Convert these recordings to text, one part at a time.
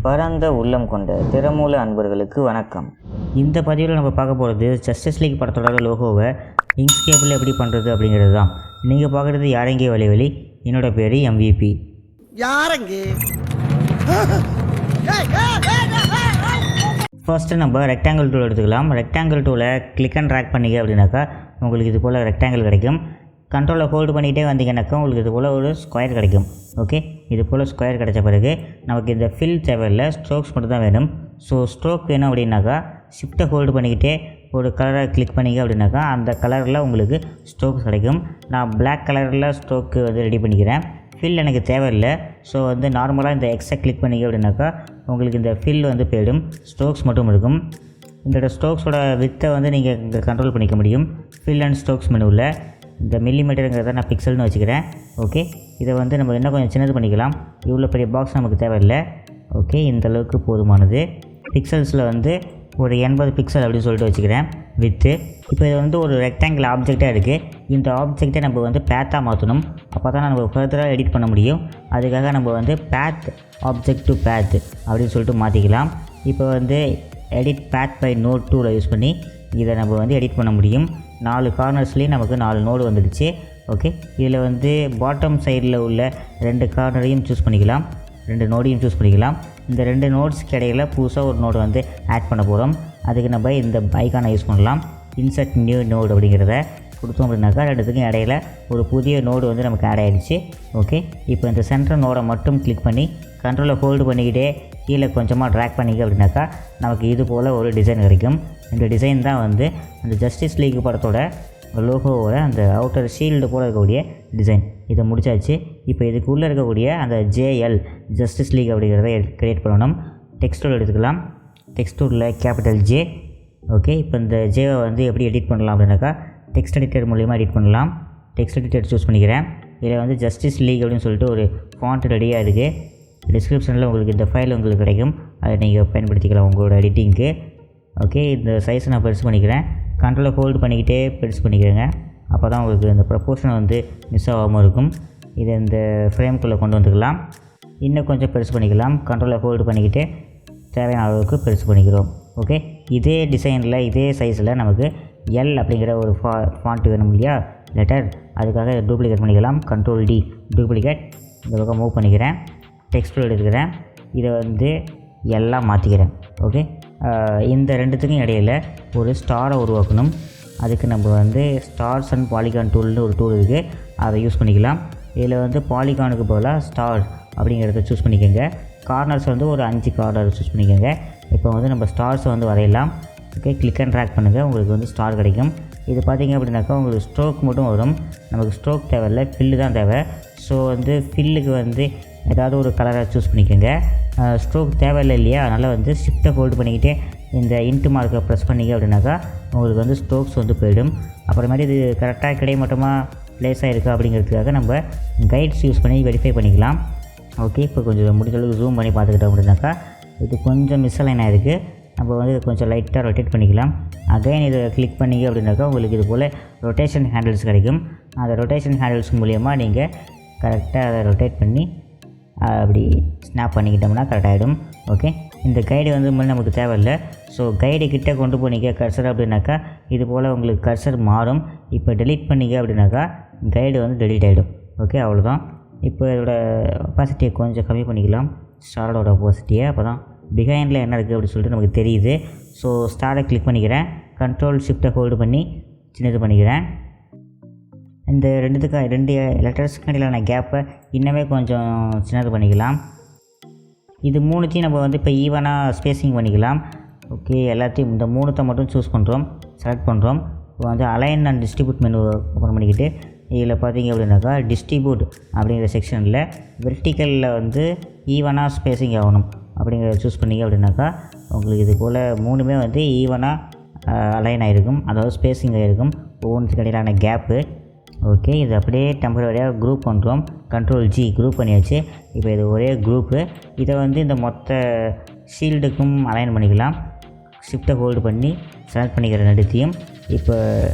பரந்த உள்ளம் கொண்ட திறமூல அன்பர்களுக்கு வணக்கம். இந்த பதிவில் நம்ம பார்க்க போகிறது ஜஸ்டிஸ் லீக் படத்தோட லோகோவை இங்க்ஸ்கேப்பில் எப்படி பண்ணுறது அப்படிங்கிறது தான். நீங்கள் பார்க்குறது யாரெங்கே வழி என்னோடய பேர் MVP. ஃபர்ஸ்ட்டு நம்ம ரெக்டாங்கிள் டூல் எடுத்துக்கலாம். ரெக்டாங்கிள் டூலை கிளிக் அண்ட் ட்ராக் பண்ணிங்க அப்படின்னாக்கா உங்களுக்கு இது போல் ரெக்டாங்கிள் கிடைக்கும். கண்ட்ரோலை ஹோல்டு பண்ணிகிட்டே வந்தீங்கன்னாக்கா உங்களுக்கு இது போல் ஒரு ஸ்கொயர் கிடைக்கும். ஓகே, இது போல் ஸ்கொயர் கிடைச்ச பிறகு நமக்கு இந்த ஃபில் தேவையில்லை, ஸ்ட்ரோக்ஸ் மட்டும் தான் வேணும். ஸோ ஸ்ட்ரோக் வேணும் அப்படின்னாக்கா ஷிஃப்ட்டை ஹோல்டு பண்ணிக்கிட்டே ஒரு கலரை கிளிக் பண்ணிங்க அப்படின்னாக்கா அந்த கலரில் உங்களுக்கு ஸ்ட்ரோக்ஸ் கிடைக்கும். நான் பிளாக் கலரில் ஸ்ட்ரோக்கு ரெடி பண்ணிக்கிறேன். ஃபில் எனக்கு தேவையில்லை. ஸோ நார்மலாக இந்த எக்ஸை கிளிக் பண்ணிங்க அப்படின்னாக்கா உங்களுக்கு இந்த ஃபில் போயிடும், ஸ்ட்ரோக்ஸ் மட்டும் இருக்கும். இந்த ஸ்ட்ரோக்ஸோட வித்தை நீங்கள் இங்கே கண்ட்ரோல் பண்ணிக்க முடியும். ஃபில் அண்ட் ஸ்ட்ரோக்ஸ் மெனுவில் இந்த மில்லிமீட்டருங்கிறத நான் பிக்சல்னு வச்சுக்கிறேன். ஓகே, இதை நம்ம இன்னும் கொஞ்சம் சின்னது பண்ணிக்கலாம். இவ்வளோ பெரிய பாக்ஸ் நமக்கு தேவையில்லை. ஓகே, இந்த அளவுக்கு போதுமானது. பிக்சல்ஸில் ஒரு 80 பிக்சல் அப்படின்னு சொல்லிட்டு வச்சுக்கிறேன் வித்து. இப்போ இது ஒரு ரெக்டாங்கிள் ஆப்ஜெக்டாக இருக்குது. இந்த ஆப்ஜெக்டை நம்ம பேத்தாக மாற்றணும். அப்போ தான் நம்ம ஃபர்தராக எடிட் பண்ண முடியும். அதுக்காக நம்ம பேத் ஆப்ஜெக்ட் டு பேத் அப்படின்னு சொல்லிட்டு மாற்றிக்கலாம். இப்போ எடிட் பேத் பை நோட் டூவில் யூஸ் பண்ணி இதை நம்ம எடிட் பண்ண முடியும். 4 கார்னர்ஸ்லேயும் நமக்கு 4 நோடு வந்துடுச்சு. ஓகே, இதில் பாட்டம் சைடில் உள்ள 2 கார்னரையும் சூஸ் பண்ணிக்கலாம், 2 நோடையும் சூஸ் பண்ணிக்கலாம். இந்த 2 நோட்ஸ்க்கு இடையில் புதுசாக ஒரு நோடு ஆட் பண்ண போகிறோம். அதுக்கு நம்ம இந்த ஐக்கானை யூஸ் பண்ணலாம். இன்சர்ட் நியூ நோடு அப்படிங்கிறத கொடுத்தோம் அப்படின்னாக்கா 2த்துக்கும் இடையில் ஒரு புதிய நோடு நமக்கு ஆட் ஆகிடுச்சு. ஓகே, இப்போ இந்த சென்டர் நோடை மட்டும் கிளிக் பண்ணி கண்ட்ரோலை ஹோல்டு பண்ணிக்கிட்டே கீழே கொஞ்சமாக ட்ராக் பண்ணிக்க அப்படின்னாக்கா நமக்கு இது போல் ஒரு டிசைன் கிடைக்கும். இந்த டிசைன் தான் அந்த ஜஸ்டிஸ் லீக் படத்தோட லோகோவோட அந்த அவுட்டர் ஷீல்டு போல் இருக்கக்கூடிய டிசைன். இதை முடிச்சாச்சு. இப்போ இதுக்குள்ளே இருக்கக்கூடிய அந்த JL ஜஸ்டிஸ் லீக் அப்படிங்கிறத க்ரியேட் பண்ணணும். டெக்ஸ்டூல் எடுத்துக்கலாம். டெக்ஸ்டூலில் கேபிட்டல் J. ஓகே, இப்போ இந்த ஜேவை எப்படி எடிட் பண்ணலாம் அப்படின்னாக்கா டெக்ஸ்ட் எடிட்டர் மூலிமா எடிட் பண்ணலாம். டெக்ஸ்ட் எடிட்டர் சூஸ் பண்ணிக்கிறேன். இதில் ஜஸ்டிஸ் லீக் அப்படின்னு சொல்லிட்டு ஒரு ஃபாண்ட் ரெடியாக இருக்குது. டிஸ்கிரிப்ஷனில் உங்களுக்கு இந்த ஃபைல் உங்களுக்கு கிடைக்கும். அதை நீங்கள் பயன்படுத்திக்கலாம் உங்களோட எடிட்டிங்க்கு. ஓகே, இந்த சைஸை நான் பெருசு பண்ணிக்கிறேன். கண்ட்ரோலை ஹோல்டு பண்ணிக்கிட்டே பெருசு பண்ணிக்கிறேங்க. அப்போ தான் உங்களுக்கு இந்த ப்ரப்போர்ஷன் மிஸ் ஆகாமல் இருக்கும். இதை இந்த ஃப்ரேம்குள்ளே கொண்டு வந்துக்கலாம். இன்னும் கொஞ்சம் பெருசு பண்ணிக்கலாம். கண்ட்ரோலை ஹோல்டு பண்ணிக்கிட்டு தேவையான அளவுக்கு பெருசு பண்ணிக்கிறோம். ஓகே, இதே டிசைனில் இதே சைஸில் நமக்கு L அப்படிங்கிற ஒரு ஃபாண்ட் வேணும் இல்லையா, லெட்டர். அதுக்காக டூப்ளிகேட் பண்ணிக்கலாம். Control D duplicate. இந்த பக்கம் மூவ் பண்ணிக்கிறேன். டெக்ஸ்ட் எடுத்துக்கிறேன். இதை எல்லாம் மாற்றிக்கிறேன். ஓகே, இந்த 2த்துக்கும் இடையில் ஒரு ஸ்டாரை உருவாக்கணும். அதுக்கு நம்ம ஸ்டார்ஸ் அண்ட் பாலிகான் டூல்னு ஒரு டூல் இருக்குது, அதை யூஸ் பண்ணிக்கலாம். இதில் பாலிகானுக்கு பதிலாக ஸ்டார் அப்படிங்கிறத சூஸ் பண்ணிக்கோங்க. கார்னர்ஸ் ஒரு 5 கார்னர் சூஸ் பண்ணிக்கோங்க. இப்போ நம்ம ஸ்டார்ஸை வரையலாம். ஓகே, கிளிக் அண்ட் ட்ராக் பண்ணுங்கள், உங்களுக்கு ஸ்டார் கிடைக்கும். இது பார்த்திங்க அப்படின்னாக்கா உங்களுக்கு ஸ்ட்ரோக் மட்டும் வரும். நமக்கு ஸ்ட்ரோக் தேவையில்லை, ஃபில்லு தான் தேவை. ஸோ ஃபில்லுக்கு ஏதாவது ஒரு கலரை சூஸ் பண்ணிக்கோங்க. ஸ்ட்ரோக் தேவையில்லை இல்லையா, அதனால் ஷிஃப்ட்டை ஹோல்டு பண்ணிக்கிட்டே இந்த இன்ட்டு மார்க்கை ப்ரெஸ் பண்ணிங்க அப்படின்னாக்கா உங்களுக்கு ஸ்ட்ரோக்ஸ் போயிடும். அப்புறமேட்டு இது கரெக்டாக கிடைமட்டமாக ப்ளேஸ் ஆகிருக்கா அப்படிங்கிறதுக்காக நம்ம கைட்ஸ் யூஸ் பண்ணி வெரிஃபை பண்ணிக்கலாம். ஓகே, இப்போ கொஞ்சம் முடிஞ்சளவுக்கு ஜூம் பண்ணி பார்த்துக்கிட்டோம் அப்படின்னாக்கா இது கொஞ்சம் மிஸ்அலைன் ஆகிருக்கு. நம்ம கொஞ்சம் லைட்டாக ரொட்டேட் பண்ணிக்கலாம். அகைன் இதை கிளிக் பண்ணிங்க அப்படின்னாக்கா உங்களுக்கு இது போல் ரொட்டேஷன் ஹேண்டில்ஸ் கிடைக்கும். அந்த ரொட்டேஷன் ஹேண்டில்ஸ் மூலிமா நீங்கள் கரெக்டாக அதை ரொட்டேட் பண்ணி அப்படி ஸ்னாப் பண்ணிக்கிட்டோம்னா கரெக்டாகிடும். ஓகே, இந்த கைடு முன்னாடி நமக்கு தேவையில்லை. ஸோ கைடு கிட்டே கொண்டு போனீங்க கர்சர் அப்படின்னாக்கா இது போல் உங்களுக்கு கர்சர் மாறும். இப்போ டெலீட் பண்ணிங்க அப்படின்னாக்கா கைடு டெலீட் ஆகிடும். ஓகே, அவ்வளோதான். இப்போ இதோட ஒப்பாசிட்டியை கொஞ்சம் கம்மி பண்ணிக்கலாம், ஸ்டாரோட ஒப்பாசிட்டியை. அப்போ தான் பிஹைண்டில் என்ன இருக்குது அப்படின்னு சொல்லிட்டு நமக்கு தெரியுது. ஸோ ஸ்டாரை கிளிக் பண்ணிக்கிறேன். கண்ட்ரோல் ஷிஃப்ட்டை ஹோல்டு பண்ணி சின்னது பண்ணிக்கிறேன். இந்த 2 லெட்டர்ஸ்க்கு இடையிலான கேப்பை இன்னமே கொஞ்சம் சின்னது பண்ணிக்கலாம். இது 3த்தையும் நம்ம இப்போ ஈவனாக ஸ்பேஸிங் பண்ணிக்கலாம். ஓகே, எல்லாத்தையும் இந்த 3த்தை மட்டும் சூஸ் பண்ணுறோம், செலக்ட் பண்ணுறோம். இப்போ align and distribute menu open பண்ணிக்கிட்டு இதில் பார்த்தீங்க அப்படின்னாக்கா டிஸ்ட்ரிபியூட் அப்படிங்கிற செக்ஷனில் வெர்டிக்கலில் ஈவனாக ஸ்பேஸிங் ஆகணும் அப்படிங்கிறத சூஸ் பண்ணிங்க அப்படின்னாக்கா உங்களுக்கு இது போல் 3மே ஈவனாக அலைன் ஆகிருக்கும், அதாவது ஸ்பேஸிங் ஆகிருக்கும் ஒவ்வொன்றுக்கு இடையிலான கேப்பு. ஓகே, இது அப்படியே டெம்பரரியாக குரூப் பண்ணுறோம். கண்ட்ரோல் G குரூப் பண்ணியாச்சு. இப்போ இது ஒரே குரூப்பு. இதை இந்த மொத்த ஷீல்டுக்கும் அலைன் பண்ணிக்கலாம். ஷிஃப்ட்டை ஹோல்டு பண்ணி செலக்ட் பண்ணிக்கிற நடுத்தையும் இப்போ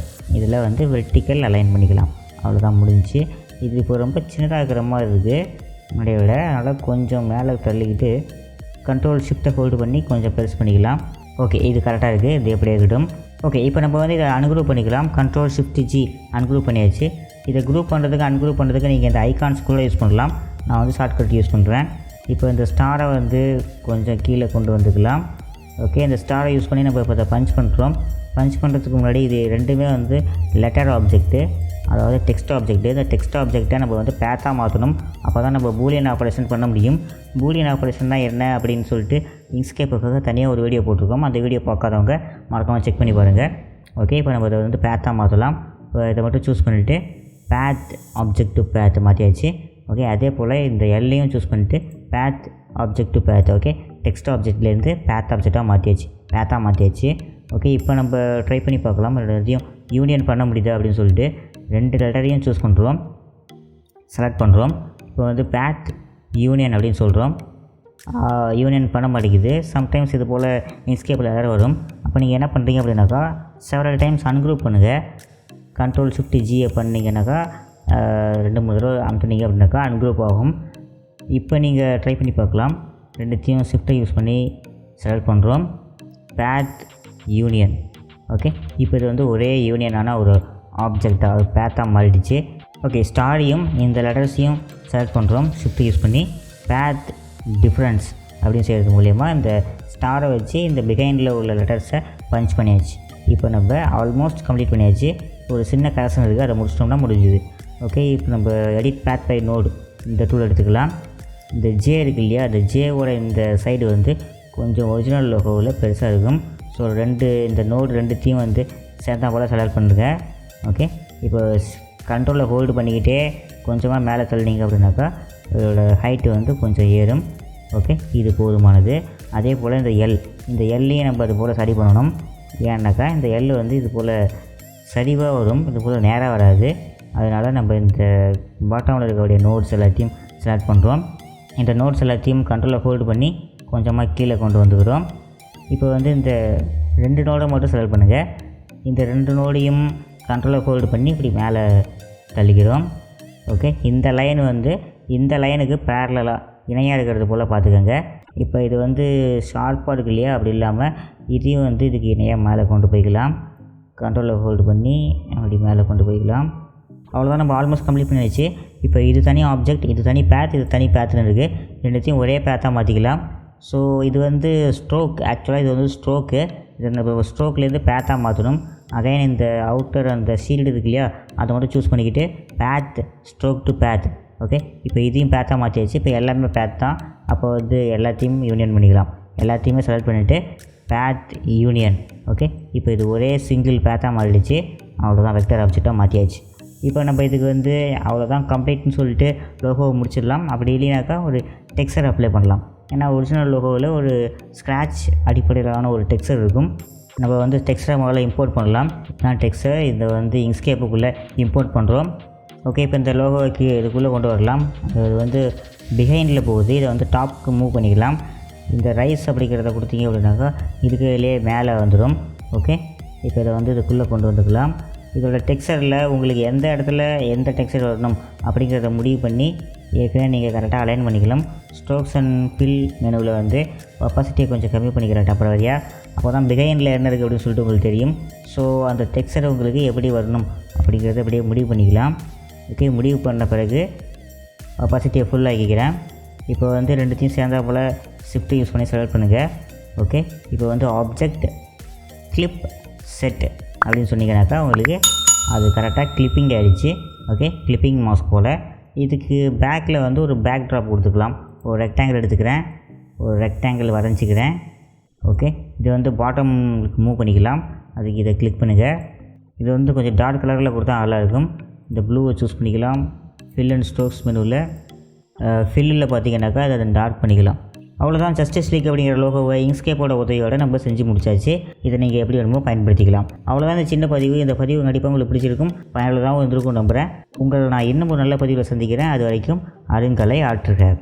இதில் வெர்டிக்கல் அலைன் பண்ணிக்கலாம். அவ்வளோதான், முடிஞ்சு. இது இப்போ ரொம்ப சின்னதாக இருக்கிற மாதிரி இருக்குது முன்னாடியை விட. அதனால் கொஞ்சம் மேலே தள்ளிக்கிட்டு கண்ட்ரோல் ஷிஃப்ட்டை ஹோல்டு பண்ணி கொஞ்சம் பெருசு பண்ணிக்கலாம். ஓகே, இது கரெக்டாக இருக்குது. இது எப்படி இருக்கட்டும். ஓகே, இப்போ நம்ம வந்து இதை அன்குரூப் பண்ணிக்கலாம். கண்ட்ரோல் ஷிஃப்ட் ஜி அன்குரூப் பண்ணியாச்சு. இதை குரூப் பண்ணுறதுக்கு அன்குரூப் பண்ணுறதுக்கு நீங்கள் இந்த ஐகான்ஸ்குள்ளே யூஸ் பண்ணலாம். நான் வந்து ஷார்ட்கட் யூஸ் பண்ணுறேன். இப்போ இந்த ஸ்டாரை வந்து கொஞ்சம் கீழே கொண்டு வந்துக்கலாம். ஓகே, இந்த ஸ்டாரை யூஸ் பண்ணி நம்ம இப்போ அதை பஞ்ச் பண்ணுறோம். பஞ்ச் பண்ணுறதுக்கு முன்னாடி இது ரெண்டுமே வந்து லெட்டர் ஆப்ஜெக்ட்டு, அதாவது டெக்ஸ்ட் ஆப்ஜெக்ட்டு. இந்த டெக்ஸ்ட் ஆப்ஜெக்டை நம்ம வந்து பேத்தாக மாற்றணும். அப்போ தான் நம்ம பூலியன் ஆப்ரேஷன் பண்ண முடியும். பூலியன் ஆப்ரேஷன் தான் என்ன அப்படின்னு சொல்லிட்டு இன்க்ஸ்கேப்புக்காக தனியாக ஒரு வீடியோ போட்டிருக்கோம். அந்த வீடியோ பார்க்காதவங்க மறக்காமல் செக் பண்ணி பாருங்கள். ஓகே, இப்போ நம்ம இதை வந்து பேத்தாக மாற்றலாம். இப்போ இதை மட்டும் சூஸ் பண்ணிவிட்டு பேத் ஆப்ஜெக்ட் டு பேத் மாற்றியாச்சு. ஓகே, அதே போல் இந்த எல்லையும் சூஸ் பண்ணிவிட்டு path object to path. Okay, text ஆப்ஜெக்ட்லேருந்து பேத் ஆப்ஜெக்டாக மாற்றியாச்சு. ஓகே, இப்போ நம்ம ட்ரை பண்ணி பார்க்கலாம் ரெண்டையும் யூனியன் பண்ண முடியுதா அப்படின்னு சொல்லிட்டு. 2 லெட்டரையும் சூஸ் பண்ணுறோம், செலக்ட் பண்ணுறோம். இப்போ வந்து பேத் யூனியன் அப்படின்னு சொல்கிறோம். யூனியன் பண்ண மாட்டேங்குது. சம்டைம்ஸ் இது போல் இன்ஸ்கேப்பில் எரர் வரும். அப்போ நீங்கள் என்ன பண்ணுறீங்க அப்படின்னாக்கா செவரல் டைம்ஸ் அன்குரூப் பண்ணுங்கள். கண்ட்ரோல் ஷிஃப்ட் ஜியை பண்ணிங்கனாக்கா 2-3 தடவை அமுத்துனீங்க அப்படின்னாக்கா அன்குரூப் ஆகும். இப்போ நீங்கள் ட்ரை பண்ணி பார்க்கலாம். ரெண்டுத்தையும் ஷிஃப்ட்டை யூஸ் பண்ணி செலக்ட் பண்ணுறோம். பேத் யூனியன். ஓகே, இப்போ இது வந்து ஒரே யூனியனான ஒரு ஆப்ஜெக்டாக பேத்தாக மாறிடுச்சு. ஓகே, ஸ்டாரையும் இந்த லெட்டர்ஸையும் செலக்ட் பண்ணுறோம். ஷிஃப்ட் யூஸ் பண்ணி பேத் டிஃப்ரென்ஸ் அப்படின்னு செய்கிறது மூலயமா இந்த ஸ்டாரை வச்சு இந்த பிஹைண்டில் உள்ள லெட்டர்ஸை பஞ்ச் பண்ணியாச்சு. இப்போ நம்ம ஆல்மோஸ்ட் கம்ப்ளீட் பண்ணியாச்சு. ஒரு சின்ன கரெக்ஷன் இருக்குது, அதை முடிச்சிட்டோம்னா முடிஞ்சுது. ஓகே, இப்போ நம்ம எடிட் பேத் பை நோடு இந்த டூல் எடுத்துக்கலாம். இந்த ஜே இருக்குது இல்லையா, அந்த ஜேவோட இந்த சைடு வந்து கொஞ்சம் ஒரிஜினல் லோகோவில் பெருசாக இருக்கும். ஸோ இந்த நோடு ரெண்டுத்தையும் வந்து சேர்த்தா போல் செலக்ட் பண்ணுங்க. ஓகே, இப்போ கண்ட்ரோலில் ஹோல்டு பண்ணிக்கிட்டே கொஞ்சமாக மேலே தள்ளினீங்க அப்படின்னாக்கா இதோட ஹைட்டு வந்து கொஞ்சம் ஏறும். ஓகே, இது போதுமானது. அதே போல் இந்த எல்லையும் நம்ம அது போல் சரி பண்ணணும். ஏன்னாக்கா இந்த எல் வந்து இது போல் சரிவாக வரும், இது போல் நேராக வராது. அதனால் நம்ம இந்த பாட்டமில் இருக்கக்கூடிய நோட்ஸ் எல்லாத்தையும் செலக்ட் பண்ணுறோம். இந்த நோட்ஸ் எல்லாத்தையும் கண்ட்ரோலில் ஹோல்டு பண்ணி கொஞ்சமாக கீழே கொண்டு வந்துக்கிறோம். இப்போ வந்து இந்த 2 நோடை மட்டும் செலக்ட் பண்ணுங்கள். இந்த 2 நோடையும் கண்ட்ரோலில் ஹோல்டு பண்ணி இப்படி மேலே தள்ளிக்கிறோம். ஓகே, இந்த லைன் வந்து இந்த லைனுக்கு பேரலாக இணையாக இருக்கிறது போல் பார்த்துக்கோங்க. இப்போ இது வந்து ஷார்ப்பாக இருக்கு இல்லையா, அப்படி இல்லாமல் இதையும் வந்து இதுக்கு இணையாக மேலே கொண்டு போய்க்கலாம். கண்ட்ரோலில் ஹோல்டு பண்ணி அப்படி மேலே கொண்டு போய்க்கலாம். அவ்வளோதான், நம்ம ஆல்மோஸ்ட் கம்ப்ளீட் பண்ணிடுச்சு. இப்போ இது தனி ஆப்ஜெக்ட், இது தனி பேத், இது தனி பேத்துன்னு இருக்குது. ரெண்டுத்தையும் ஒரே பேத்தாக மாற்றிக்கலாம். ஸோ இது வந்து ஸ்ட்ரோக். ஆக்சுவலாக இது வந்து ஸ்ட்ரோக்கு. இதை நம்ம ஸ்ட்ரோக்லேருந்து பேத்தாக மாற்றணும். அகைன் இந்த அவுட்டர் அந்த ஷீல்டு இருக்கு இல்லையா, அதை மட்டும் சூஸ் பண்ணிக்கிட்டு பேத் ஸ்ட்ரோக் டு பேத். ஓகே, இப்போ இதையும் பேத்தாக மாற்றியாச்சு. இப்போ எல்லாமே பேத் தான். அப்போ வந்து எல்லாத்தையும் யூனியன் பண்ணிக்கலாம். எல்லாத்தையுமே செலக்ட் பண்ணிவிட்டு பேத் யூனியன். ஓகே, இப்போ இது ஒரே சிங்கிள் பேத்தாக மாறிடுச்சு. அவ்வளோதான், வெக்டர் ஆப்ஜெக்டாக மாற்றியாச்சு. இப்போ நம்ம இதுக்கு வந்து அவ்வளோதான் கம்ப்ளீட்னு சொல்லிட்டு லோகோவை முடிச்சிடலாம். அப்படி இல்லைனாக்கா ஒரு டெக்ஸ்சர் அப்ளை பண்ணலாம். ஏன்னா ஒரிஜினல் லோகோவில் ஒரு ஸ்க்ராட்ச் அடிப்படையிலான ஒரு டெக்ஸ்சர் இருக்கும். நம்ம வந்து டெக்ஸ்டரை முதல்ல இம்போர்ட் பண்ணலாம். நான் டெக்ஸ்டரை இதை வந்து இன்க்ஸ்கேப்புக்குள்ளே இம்போர்ட் பண்ணுறோம். ஓகே, இப்போ இந்த லோகோவுக்கு இதுக்குள்ளே கொண்டு வரலாம். இது வந்து பிஹைண்டில் போகுது, இதை வந்து டாப்க்கு மூவ் பண்ணிக்கலாம். இந்த ரைஸ் அப்படிங்கிறத கொடுத்தீங்க அப்படின்னாக்கா இதுக்குள்ளே மேலே வந்துடும். ஓகே, இப்போ இதை வந்து இதுக்குள்ளே கொண்டு வந்துக்கலாம். இதோட டெக்ஸ்சரில் உங்களுக்கு எந்த இடத்துல எந்த டெக்ஸ்சர் வரணும் அப்படிங்கிறத முடிவு பண்ணி ஏற்கனவே நீங்கள் கரெக்டாக அலைன் பண்ணிக்கலாம். ஸ்ட்ரோக்ஸ் அண்ட் ஃபில் மெனுவில் வந்து ஒப்பாசிட்டியை கொஞ்சம் கம்மி பண்ணிக்கிறேன் டெம்பரரியாக. அப்போ தான் பிஹைண்டில் என்ன இருக்குது அப்படின்னு சொல்லிட்டு உங்களுக்கு தெரியும். ஸோ அந்த டெக்ஸ்சர் உங்களுக்கு எப்படி வரணும் அப்படிங்கிறத அப்படியே முடிவு பண்ணிக்கலாம். ஓகே, முடிவு பண்ண பிறகு ஒப்பாசிட்டியை ஃபுல் ஆக்கிக்கிறேன். இப்போ வந்து ரெண்டுத்தையும் சேர்ந்தா போல் ஷிஃப்ட் யூஸ் பண்ணி செலக்ட் பண்ணுங்கள். ஓகே, இப்போ வந்து ஆப்ஜெக்ட் கிளிப் செட் அப்படின்னு சொன்னீங்கன்னாக்கா உங்களுக்கு அது கரெக்டாக கிளிப்பிங் ஆகிடுச்சு. ஓகே, கிளிப்பிங் மாஸ்க் போல். இதுக்கு பேக்கில் வந்து ஒரு பேக் ட்ராப் கொடுத்துக்கலாம். ஒரு ரெக்டாங்கிள் எடுத்துக்கிறேன், ஒரு ரெக்டாங்கிள் வரைஞ்சிக்கிறேன். ஓகே, இது வந்து பாட்டமுக்கு மூவ் பண்ணிக்கலாம். அதுக்கு இதை கிளிக் பண்ணுங்கள். இது வந்து கொஞ்சம் டார்க் கலரில் கொடுத்தா நல்லா இருக்கும். இந்த ப்ளூவை சூஸ் பண்ணிக்கலாம். ஃபில் அண்ட் ஸ்ட்ரோக்ஸ் மெனுவில் ஃபில்லில் பார்த்தீங்கன்னாக்கா அதை டார்க் பண்ணிக்கலாம். அவ்வளோதான், ஜஸ்டிஸ் லீக் அப்படிங்கிற லோகோவை இன்க்ஸ்கேப்போட உதவியோடு நம்ம செஞ்சு முடிச்சாச்சு. இதை நீங்கள் எப்படி வேணுமோ பயன்படுத்திக்கலாம். அவ்வளோதான் இந்த சின்ன பதிவு. இந்த பதிவு கண்டிப்பாக உங்களுக்கு பிடிச்சிருக்கும், பயனுள்ளதாகவும் இருந்திருக்கும் நம்புகிறேன். உங்களை நான் இன்னும் ஒரு நல்ல பதிவில் சந்திக்கிறேன். அது வரைக்கும் அருங்கலை ஆற்றுக.